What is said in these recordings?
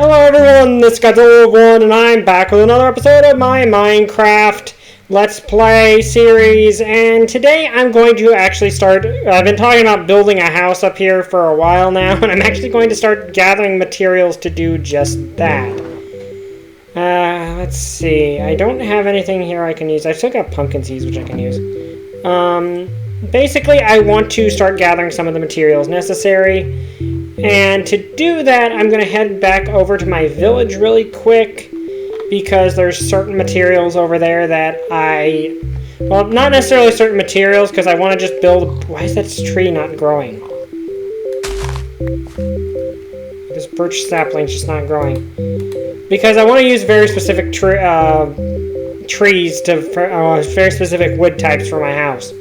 Hello everyone, it's Godzillawolf, and I'm back with another episode of my Minecraft Let's Play series, and today I'm going to actually start, I've been talking about building a house up here for a while now, and I'm actually going to start gathering materials to do just that. Let's see, I don't have anything here I can use. I've still got pumpkin seeds which I can use. Basically I want to start gathering some of the materials necessary. And to do that, I'm going to head back over to my village really quick, because there's certain materials over there that well, not necessarily certain materials, because I want to just build... Why is that tree not growing? This birch sapling's just not growing. Because I want to use very specific trees to... very specific wood types for my house.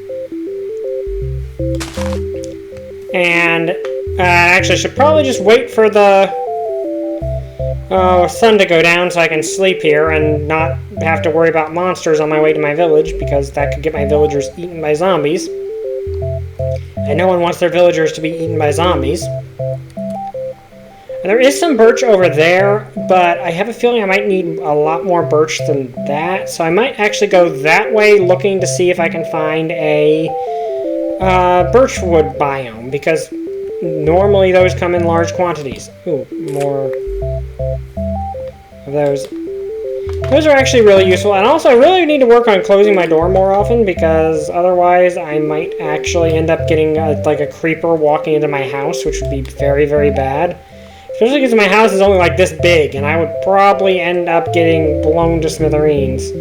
And... actually, I should probably just wait for the sun to go down so I can sleep here and not have to worry about monsters on my way to my village, because that could get my villagers eaten by zombies. And no one wants their villagers to be eaten by zombies. And there is some birch over there, but I have a feeling I might need a lot more birch than that, so I might actually go that way looking to see if I can find a birchwood biome, because normally those come in large quantities. Ooh, more of those. Those are actually really useful, and also I really need to work on closing my door more often, because otherwise I might actually end up getting like a creeper walking into my house, which would be very, very bad. Especially because my house is only like this big, and I would probably end up getting blown to smithereens.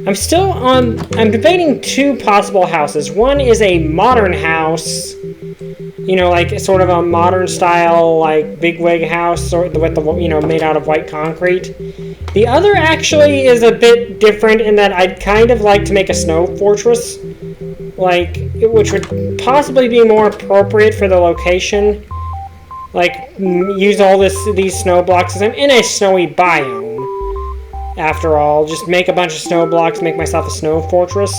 I'm debating two possible houses. One is a modern house, you know, like sort of a modern style, like bigwig house, with the, you know, made out of white concrete. The other actually is a bit different in that I'd kind of like to make a snow fortress, like, which would possibly be more appropriate for the location. Like, use all these snow blocks. I'm in a snowy biome. After all, just make a bunch of snow blocks, make myself a snow fortress.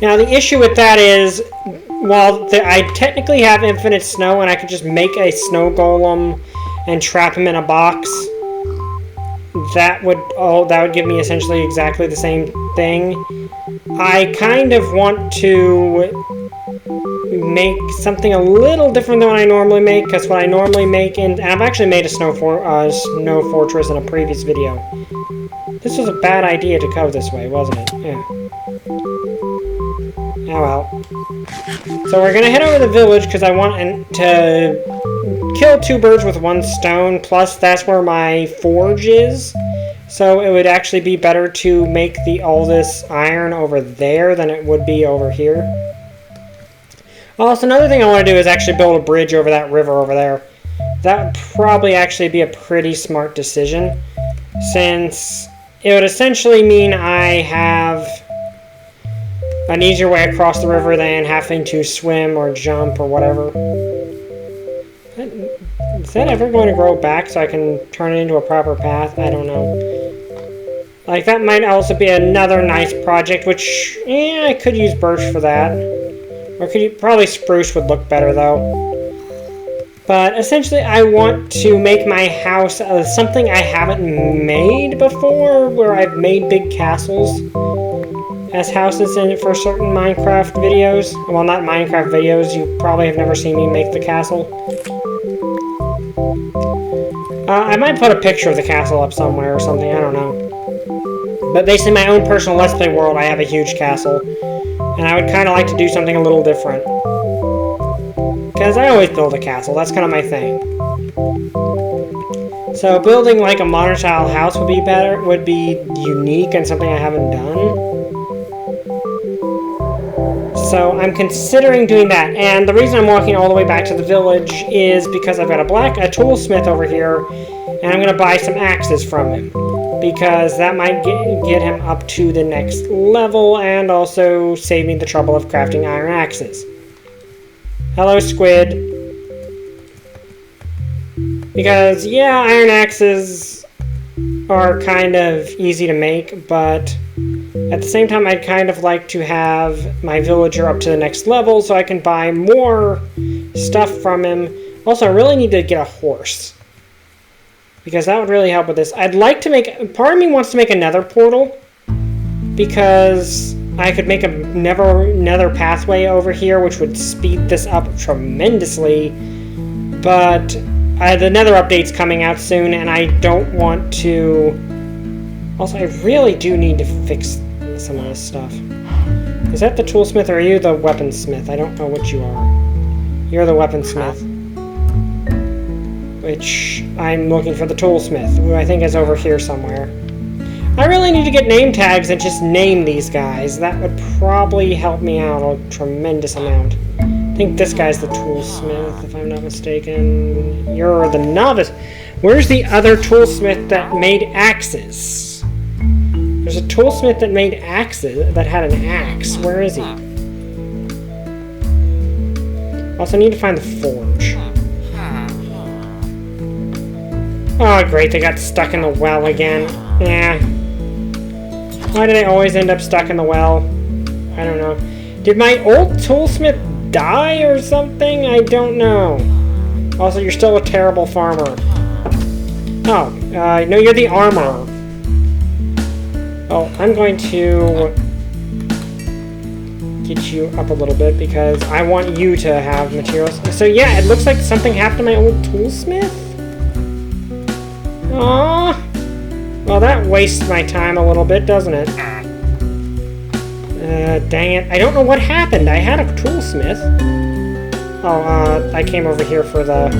Now, the issue with that is, while I technically have infinite snow and I could just make a snow golem and trap him in a box, that would give me essentially exactly the same thing. I kind of want to make something a little different than what I normally make, because what I normally make, and I've actually made a snow fortress in a previous video. This was a bad idea to go this way, wasn't it? Yeah. Oh well. So we're gonna head over to the village, because I want to kill two birds with one stone, plus that's where my forge is. So it would actually be better to make all this iron over there than it would be over here. Also, another thing I want to do is actually build a bridge over that river over there. That would probably actually be a pretty smart decision, since it would essentially mean I have an easier way across the river than having to swim or jump or whatever. Is that ever going to grow back so I can turn it into a proper path? I don't know. Like, that might also be another nice project, which, yeah, I could use birch for that. Or probably spruce would look better, though. But essentially, I want to make my house something I haven't made before, where I've made big castles as houses in it for certain Minecraft videos. Well, not Minecraft videos. You probably have never seen me make the castle. I might put a picture of the castle up somewhere or something. I don't know. But basically, my own personal Let's Play world, I have a huge castle. And I would kind of like to do something a little different. Because I always build a castle. That's kind of my thing. So building like a modern style house would be unique and something I haven't done. So I'm considering doing that. And the reason I'm walking all the way back to the village is because I've got a toolsmith over here. And I'm going to buy some axes from him, because that might get him up to the next level, and also save me the trouble of crafting iron axes. Hello, squid. Because, yeah, iron axes are kind of easy to make, but at the same time I'd kind of like to have my villager up to the next level so I can buy more stuff from him Also, I really need to get a horse. Because that would really help with this. I'd like to make... Part of me wants to make another portal. Because I could make another pathway over here, which would speed this up tremendously. But the Nether update's coming out soon, and I don't want to... Also, I really do need to fix some of this stuff. Is that the toolsmith, or are you the weaponsmith? I don't know what you are. You're the weaponsmith. Which, I'm looking for the toolsmith, who I think is over here somewhere. I really need to get name tags and just name these guys. That would probably help me out a tremendous amount. I think this guy's the toolsmith, if I'm not mistaken. You're the novice. Where's the other toolsmith that made axes? There's a toolsmith that made axes, that had an axe. Where is he? Also, I need to find the forge. Oh, great, they got stuck in the well again. Yeah. Why did I always end up stuck in the well? I don't know. Did my old toolsmith die or something? I don't know. Also, you're still a terrible farmer. Oh, no, you're the armorer. Oh, I'm going to get you up a little bit because I want you to have materials. So yeah, it looks like something happened to my old toolsmith. Aww. Well, that wastes my time a little bit, doesn't it? Dang it. I don't know what happened. I had a toolsmith. Oh, I came over here for the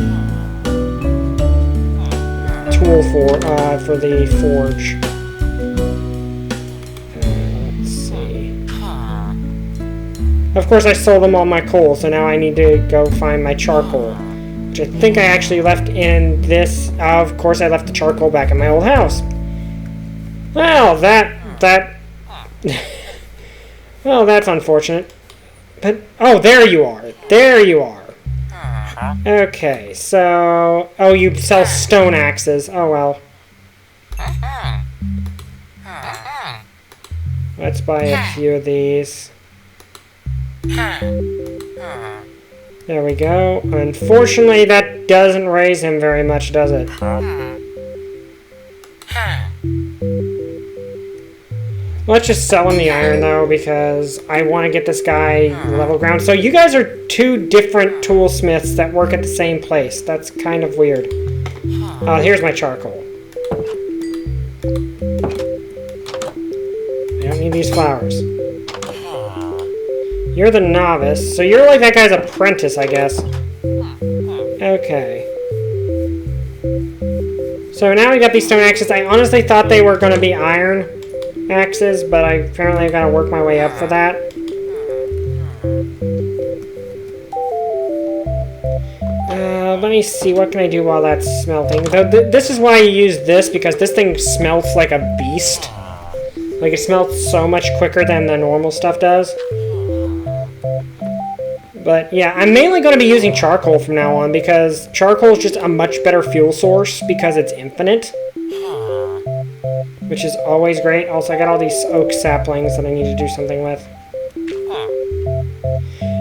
tool for the forge. Let's see. Of course, I sold them all my coal, so now I need to go find my charcoal. Which I think I actually left in this. Of course, I left the charcoal back in my old house. Well, well, that's unfortunate. But, oh, there you are. There you are. Okay, so... Oh, you sell stone axes. Oh, well. Let's buy a few of these. There we go. Unfortunately, that doesn't raise him very much, does it? Let's just sell him the iron, though, because I want to get this guy level ground. So you guys are two different toolsmiths that work at the same place. That's kind of weird. Here's my charcoal. I don't need these flowers. You're the novice, so you're like that guy's apprentice, I guess. Okay. So now we got these stone axes. I honestly thought they were going to be iron axes, but apparently I've got to work my way up for that. Let me see, what can I do while that's smelting? This is why you use this, because this thing smelts like a beast. Like, it smelts so much quicker than the normal stuff does. But yeah, I'm mainly going to be using charcoal from now on, because charcoal is just a much better fuel source because it's infinite. Which is always great. Also, I got all these oak saplings that I need to do something with.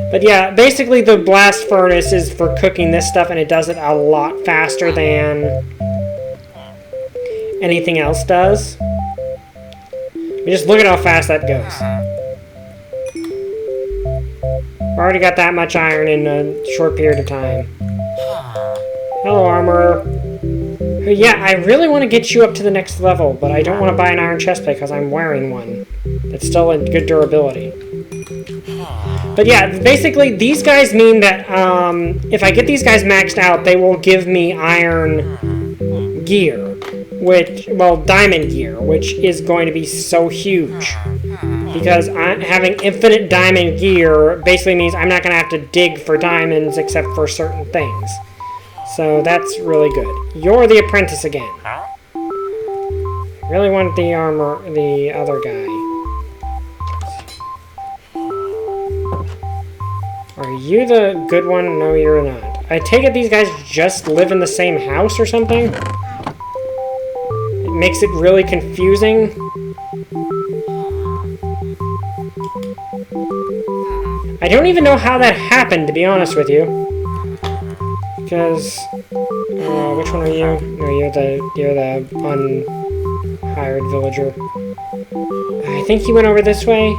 But yeah, basically the blast furnace is for cooking this stuff, and it does it a lot faster than anything else does. Just look at how fast that goes. Already got that much iron in a short period of time. Hello, armorer. Yeah, I really want to get you up to the next level, but I don't want to buy an iron chestplate because I'm wearing one. It's still in good durability. But yeah, basically these guys mean that if I get these guys maxed out, they will give me iron gear. Diamond gear, which is going to be so huge. Because having infinite diamond gear basically means I'm not going to have to dig for diamonds except for certain things. So that's really good. You're the apprentice again. I really want the other guy. Are you the good one? No, you're not. I take it these guys just live in the same house or something? It makes it really confusing. I don't even know how that happened, to be honest with you. Because, which one are you? No, you're the unhired villager. I think he went over this way.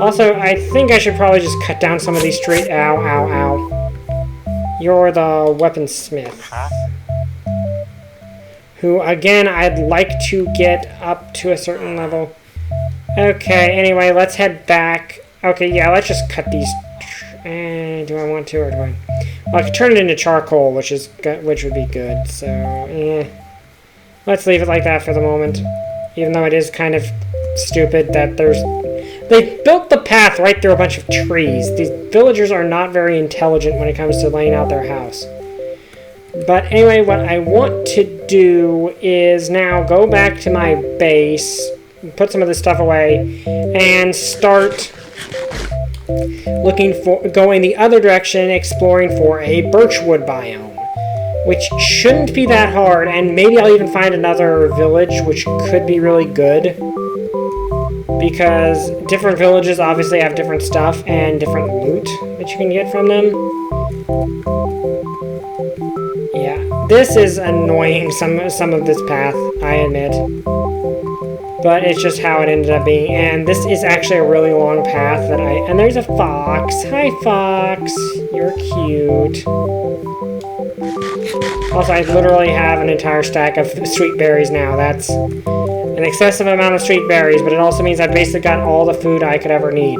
Also, I think I should probably just cut down some of these trees. Ow, ow, ow. You're the weaponsmith. Who, again, I'd like to get up to a certain level. Okay, anyway, let's head back. Okay, yeah, let's just cut these. Do I want to, or do I? Well, I could turn it into charcoal, which would be good. So, let's leave it like that for the moment. Even though it is kind of stupid that they built the path right through a bunch of trees. These villagers are not very intelligent when it comes to laying out their house. But anyway, what I want to do is now go back to my base, put some of this stuff away, and start going the other direction, exploring for a birchwood biome, which shouldn't be that hard, and maybe I'll even find another village, which could be really good, because different villages obviously have different stuff and different loot that you can get from them. Yeah, this is annoying, some of this path, I admit. But it's just how it ended up being. And this is actually a really long path that and there's a fox. Hi, fox. You're cute. Also, I literally have an entire stack of sweet berries now. That's an excessive amount of sweet berries, but it also means I basically got all the food I could ever need.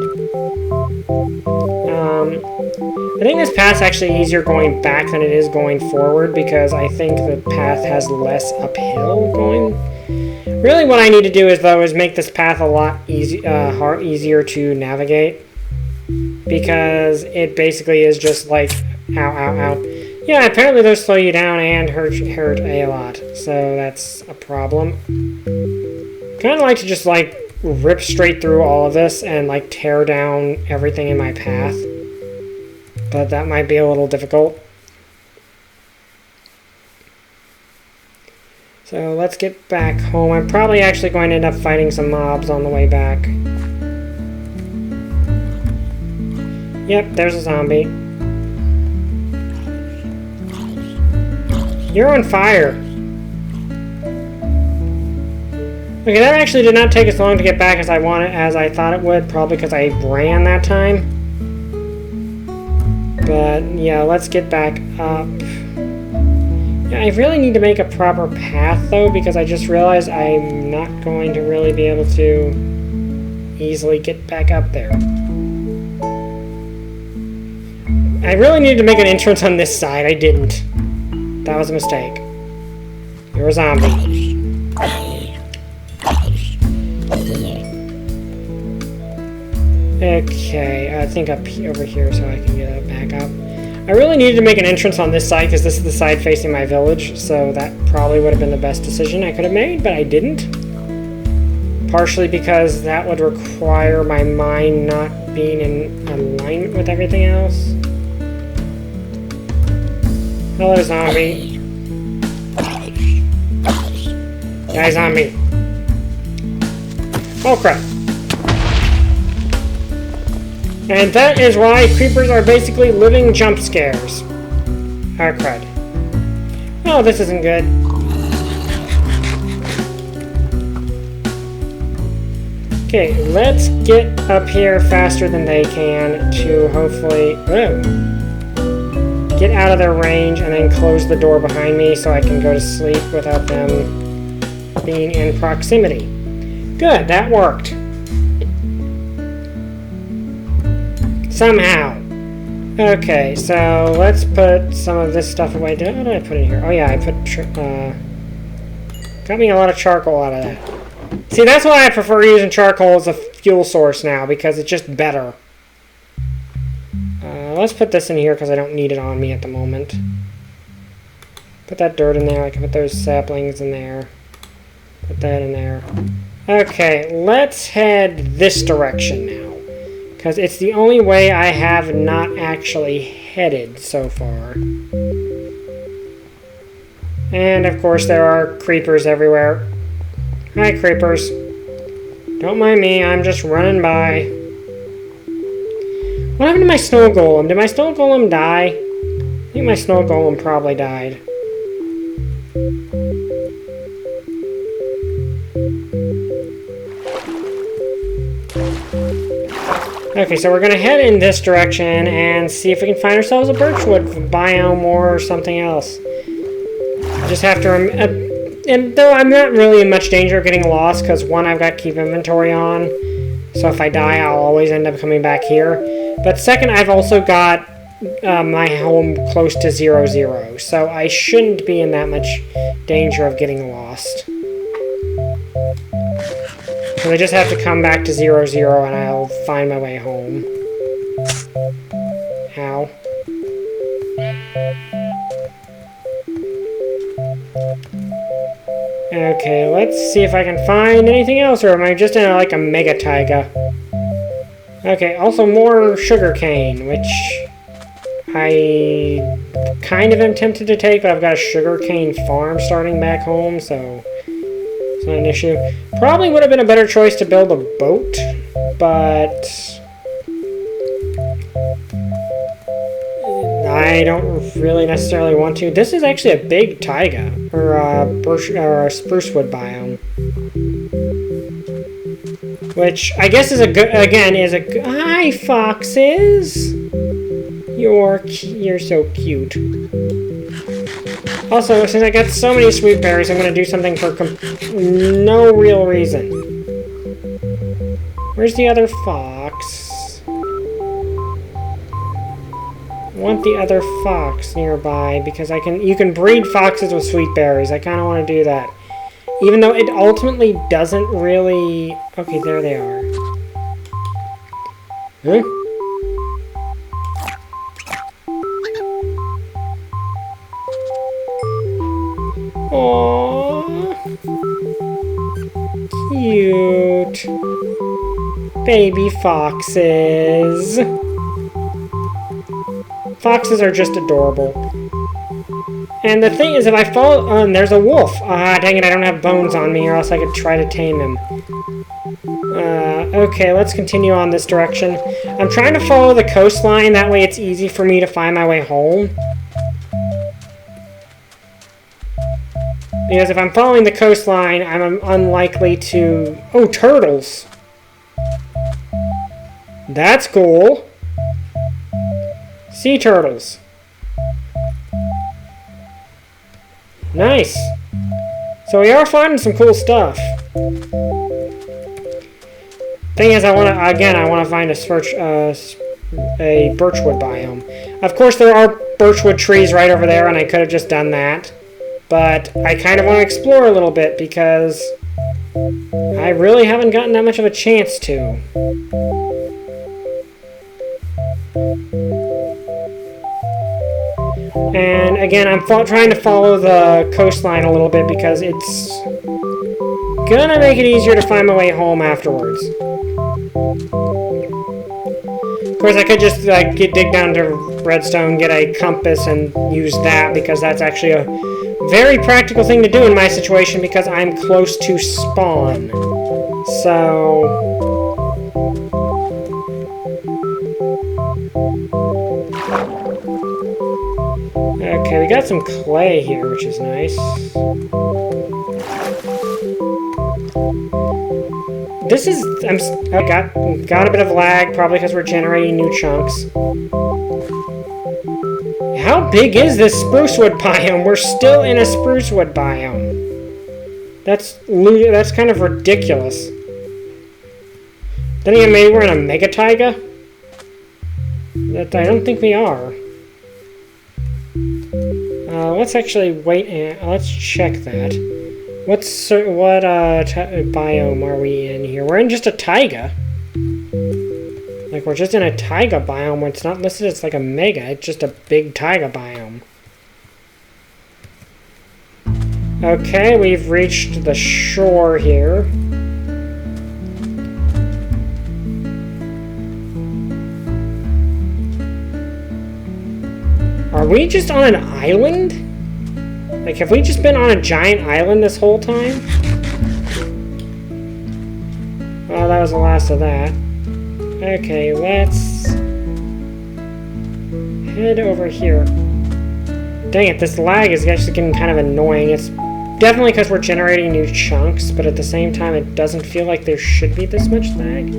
I think this path's actually easier going back than it is going forward, because I think the path has less uphill going. Really what I need to do is make this path a lot easier to navigate, because it basically is just like, ow, ow, ow. Yeah, apparently those slow you down and hurt a lot, so that's a problem. Kind of like to just like rip straight through all of this and like tear down everything in my path, but that might be a little difficult. So let's get back home. I'm probably actually going to end up fighting some mobs on the way back. Yep, there's a zombie. You're on fire. Okay, that actually did not take as long to get back as I thought it would, probably because I ran that time. But yeah, let's get back up. I really need to make a proper path, though, because I just realized I'm not going to really be able to easily get back up there. I really needed to make an entrance on this side. I didn't. That was a mistake. You're a zombie. Okay, I think over here so I can get back up. I really needed to make an entrance on this side because this is the side facing my village, so that probably would have been the best decision I could have made, but I didn't. Partially because that would require my mine not being in alignment with everything else. Hello, zombie. Die, zombie. Oh, crap. And that is why creepers are basically living jump scares. Oh, crud. Oh, this isn't good. Okay, let's get up here faster than they can to hopefully get out of their range and then close the door behind me so I can go to sleep without them being in proximity. Good, that worked. Somehow. Okay, so let's put some of this stuff away. What did I put in here? Oh yeah, I put got me a lot of charcoal out of that. See, that's why I prefer using charcoal as a fuel source now, because it's just better. Let's put this in here because I don't need it on me at the moment. Put that dirt in there. I can put those saplings in there. Put that in there. Okay, let's head this direction now, because it's the only way I have not actually headed so far. And of course there are creepers everywhere. Hi, creepers. Don't mind me, I'm just running by. What happened to my snow golem? Did my snow golem die? think my snow golem probably died. Okay, so we're gonna head in this direction and see if we can find ourselves a birchwood biome or something else. Just have to, and though I'm not really in much danger of getting lost, because one, I've got keep inventory on, so if I die, I'll always end up coming back here. But second, I've also got my home close to 0, so I shouldn't be in that much danger of getting lost. So I just have to come back to 0 and I'll find my way home. Ow. Okay, let's see if I can find anything else, or am I just in like a mega taiga? Okay, also more sugarcane, which I kind of am tempted to take, but I've got a sugarcane farm starting back home, so it's not an issue. Probably would have been a better choice to build a boat, but I don't really necessarily want to. This is actually a big taiga, or a birch, or a spruce wood biome, which I guess is a good. Again, is a hi foxes. You're so cute. Also, since I got so many sweet berries, I'm going to do something for no real reason. Where's the other fox? I want the other fox nearby because you can breed foxes with sweet berries. I kind of want to do that. Even though it ultimately doesn't really... Okay, there they are. Huh? Aww. Cute. Baby foxes. Foxes are just adorable. And the thing is, if I follow... there's a wolf. Ah, dang it, I don't have bones on me, or else I could try to tame him. Okay, let's continue on this direction. I'm trying to follow the coastline, that way it's easy for me to find my way home. Because if I'm following the coastline, I'm unlikely to... Oh, turtles! That's cool! Sea turtles. Nice! So we are finding some cool stuff. Thing is, I want to find a birchwood biome. Of course, there are birchwood trees right over there, and I could have just done that. But I kind of want to explore a little bit because I really haven't gotten that much of a chance to. And again, I'm trying to follow the coastline a little bit because it's gonna make it easier to find my way home afterwards. Of course, I could just dig down to redstone, get a compass, and use that because that's actually a very practical thing to do in my situation because I'm close to spawn. So... Okay, we got some clay here, which is nice. This is... I got a bit of lag, probably because we're generating new chunks. How big is this spruce wood biome? We're still in a spruce wood biome. That's kind of ridiculous. Then again, maybe we're in a mega taiga? I don't think we are. Let's actually wait and let's check that. What biome are we in here? We're in just a taiga. Like, we're just in a taiga biome where it's not listed as like a mega, it's just a big taiga biome. Okay, we've reached the shore here. Are we just on an island? Like, have we just been on a giant island this whole time? Well, that was the last of that. Okay, let's head over here. Dang it, this lag is actually getting kind of annoying. It's definitely because we're generating new chunks, but at the same time, it doesn't feel like there should be this much lag.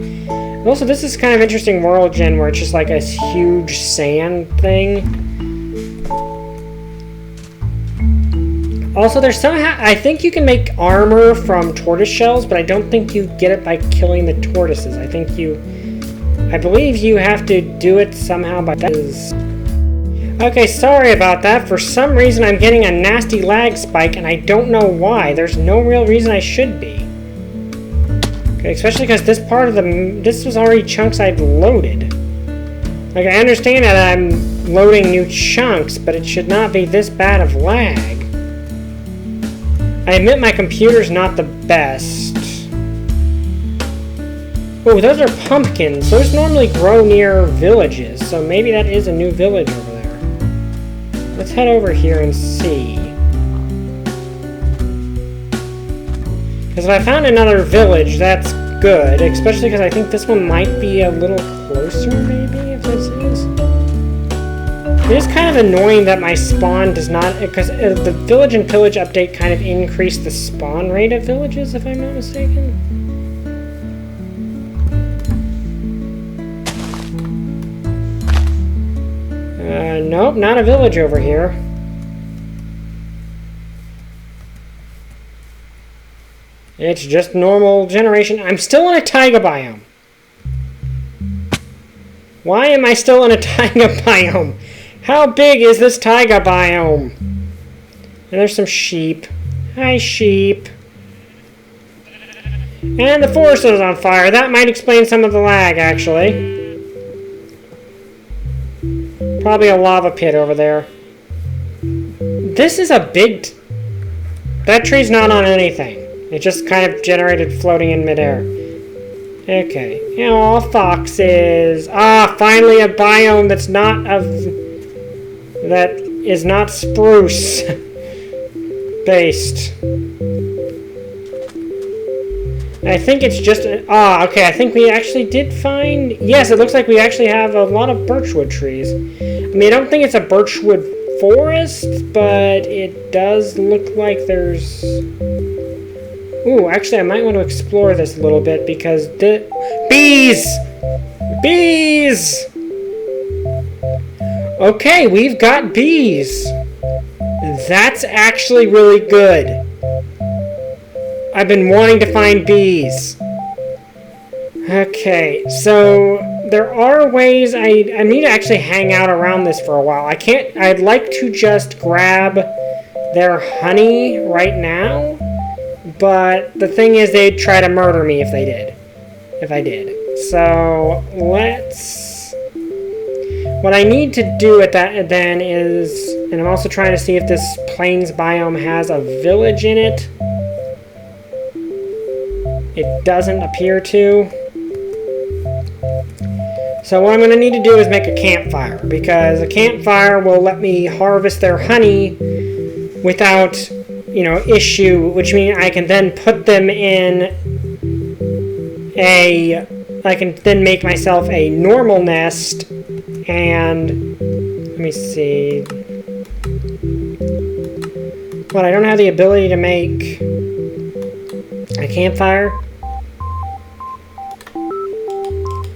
Also, this is kind of interesting world gen where it's just like a huge sand thing. Also, there's somehow, I think you can make armor from tortoise shells, but I don't think you get it by killing the tortoises. I believe you have to do it somehow by that. Okay, sorry about that. For some reason, I'm getting a nasty lag spike, and I don't know why. There's no real reason I should be. Okay, especially because this was already chunks I'd loaded. Like, I understand that I'm loading new chunks, but it should not be this bad of lag. I admit my computer's not the best. Oh, those are pumpkins. Those normally grow near villages, so maybe that is a new village over there. Let's head over here and see. Because if I found another village, that's good. Especially because I think this one might be a little closer, maybe, if this is. It is kind of annoying that my spawn does not, because the Village and Pillage update kind of increased the spawn rate of villages, if I'm not mistaken. Nope, not a village over here. It's just normal generation. I'm still in a taiga biome. Why am I still in a taiga biome? How big is this taiga biome? And there's some sheep. Hi, sheep. And the forest is on fire. That might explain some of the lag, actually. Probably a lava pit over there. This is a big... That tree's not on anything. It just kind of generated floating in midair. Okay. Oh, foxes. Ah, finally a biome that's not of... That is not spruce based. I think it's just... okay, I think we actually did find... Yes, it looks like we actually have a lot of birchwood trees. I mean, I don't think it's a birchwood forest, but it does look like there's... Ooh, actually, I might want to explore this a little bit because the... Bees! Bees! Okay, we've got bees. That's actually really good. I've been wanting to find bees. Okay, so there are ways I need to actually hang out around this for a while. I'd like to just grab their honey right now, but the thing is they'd try to murder me if I did. So what I need to do at that then is, and I'm also trying to see if this plains biome has a village in it. It doesn't appear to. So what I'm going to need to do is make a campfire, because a campfire will let me harvest their honey without, issue, which means I can then put them in I can then make myself a normal nest, and let me see. What, I don't have the ability to make a campfire?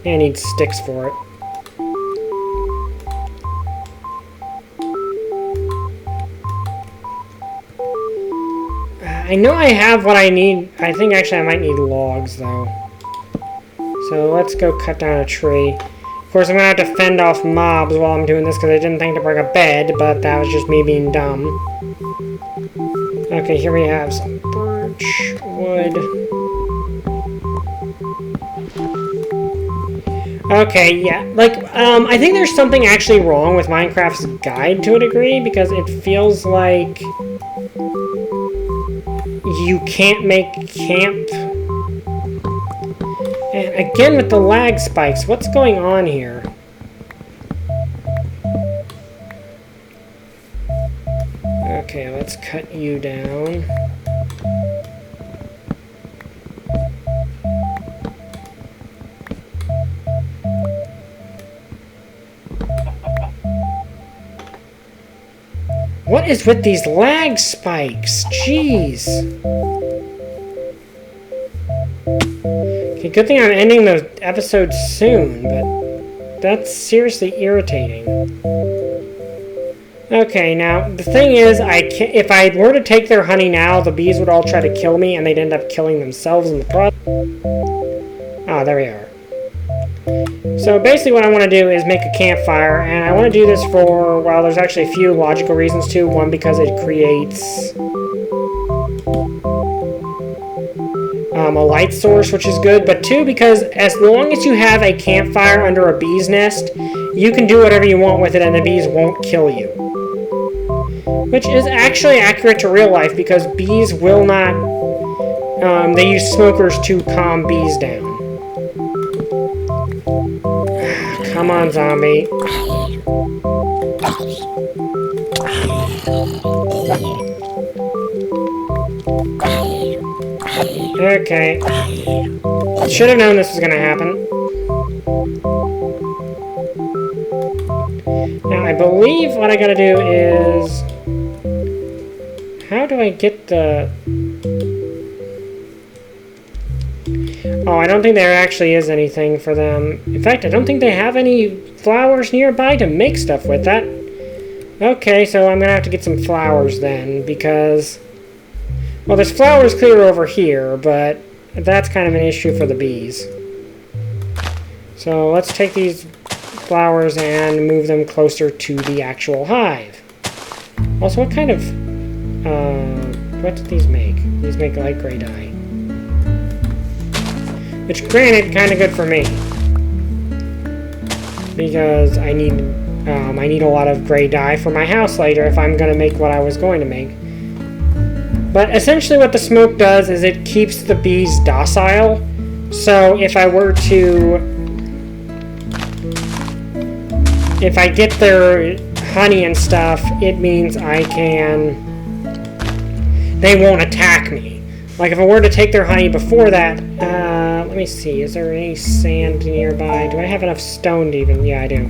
I need sticks for it. I know I have what I need. I think actually I might need logs though. So let's go cut down a tree. Of course I'm going to have to fend off mobs while I'm doing this because I didn't think to bring a bed, but that was just me being dumb. Okay, here we have some birch wood. Okay, yeah, I think there's something actually wrong with Minecraft's guide to a degree, because it feels like you can't make camp. And again with the lag spikes, what's going on here? Okay, let's cut you down. What is with these lag spikes? Jeez. Okay, good thing I'm ending the episode soon, but that's seriously irritating. Okay, now, the thing is, if I were to take their honey now, the bees would all try to kill me, and they'd end up killing themselves in the process. Ah, there we are. So basically what I want to do is make a campfire, and I want to do this for, well, there's actually a few logical reasons too. One, because it creates a light source, which is good, but two, because as long as you have a campfire under a bee's nest, you can do whatever you want with it and the bees won't kill you. Which is actually accurate to real life, because bees will not, they use smokers to calm bees down. Come on, zombie. Okay. Should have known this was going to happen. Now, I believe what I gotta do is... How do I get the... Oh, I don't think there actually is anything for them. In fact, I don't think they have any flowers nearby to make stuff with that. Okay, so I'm gonna have to get some flowers then, because... Well, there's flowers clear over here, but that's kind of an issue for the bees. So let's take these flowers and move them closer to the actual hive. Also, what kind of... what do these make? These make light gray dye. Which, granted, kind of good for me. Because I need a lot of gray dye for my house later if I'm going to make what I was going to make. But essentially what the smoke does is it keeps the bees docile. So if I were to... If I get their honey and stuff, it means I can... They won't attack me. Like if I were to take their honey before that... let me see, is there any sand nearby? Do I have enough stone to even... Yeah, I do.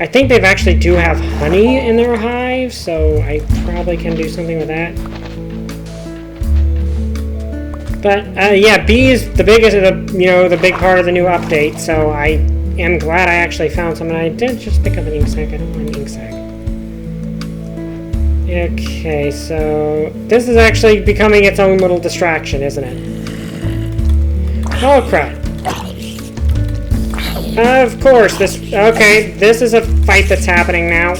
I think they actually do have honey in their hive, so I probably can do something with that. But, yeah, bees, the biggest, the big part of the new update, so I am glad I actually found something. I did just pick up an ink sac. I don't want an ink sac. Okay, so this is actually becoming its own little distraction, isn't it? Oh, crap. Of course, okay, this is a fight that's happening now.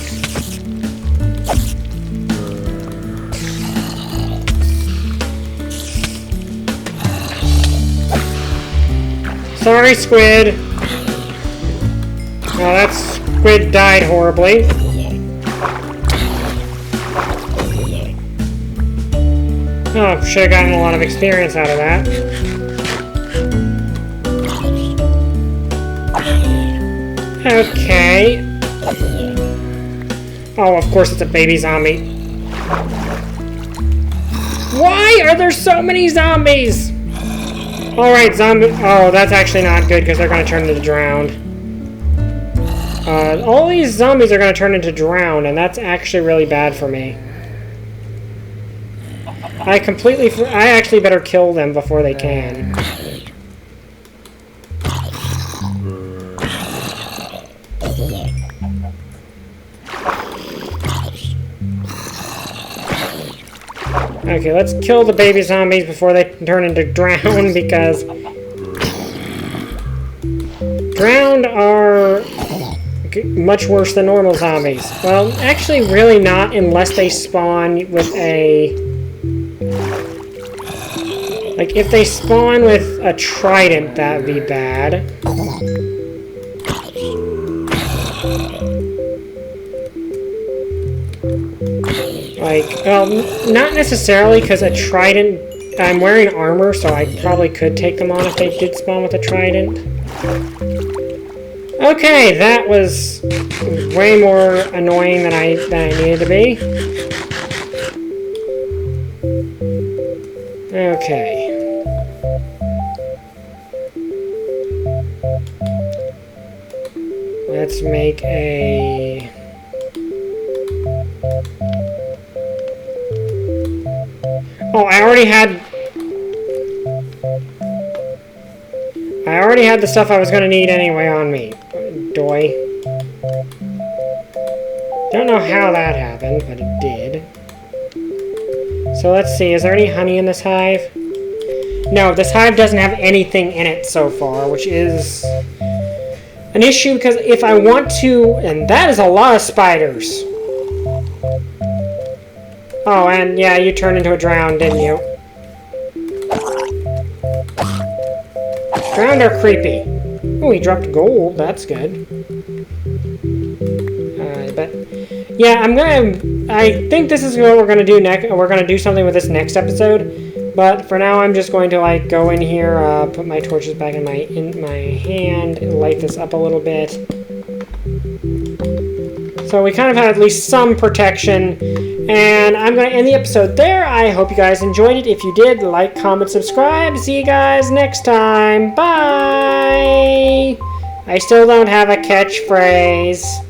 Sorry, squid. Well, that squid died horribly. Oh, should have gotten a lot of experience out of that. Okay. Oh, of course it's a baby zombie. Why are there so many zombies? Alright, zombie... Oh, that's actually not good because they're going to turn into drowned. All these zombies are going to turn into drowned, and that's actually really bad for me. I actually better kill them before they can. Okay, let's kill the baby zombies before they turn into drowned, because drowned are much worse than normal zombies. Well, actually really not, unless they spawn with a... Like, if they spawn with a trident, that would be bad. Like, well, not necessarily, because a trident... I'm wearing armor, so I probably could take them on if they did spawn with a trident. Okay, that was way more annoying than I needed to be. Okay. Let's make a... Oh, I already had the stuff I was going to need anyway on me. Doy. Don't know how that happened, but it did. So let's see, is there any honey in this hive? No, this hive doesn't have anything in it so far, which is an issue because if I want to, and that is a lot of spiders. Oh, and yeah, you turned into a drowned, didn't you? Drowned are creepy. Oh, he dropped gold. That's good. But yeah, I think this is what we're gonna do next. We're gonna do something with this next episode. But for now, I'm just going to like go in here, put my torches back in my hand, and light this up a little bit. So we kind of have at least some protection. And I'm going to end the episode there. I hope you guys enjoyed it. If you did, like, comment, subscribe. See you guys next time. Bye! I still don't have a catchphrase.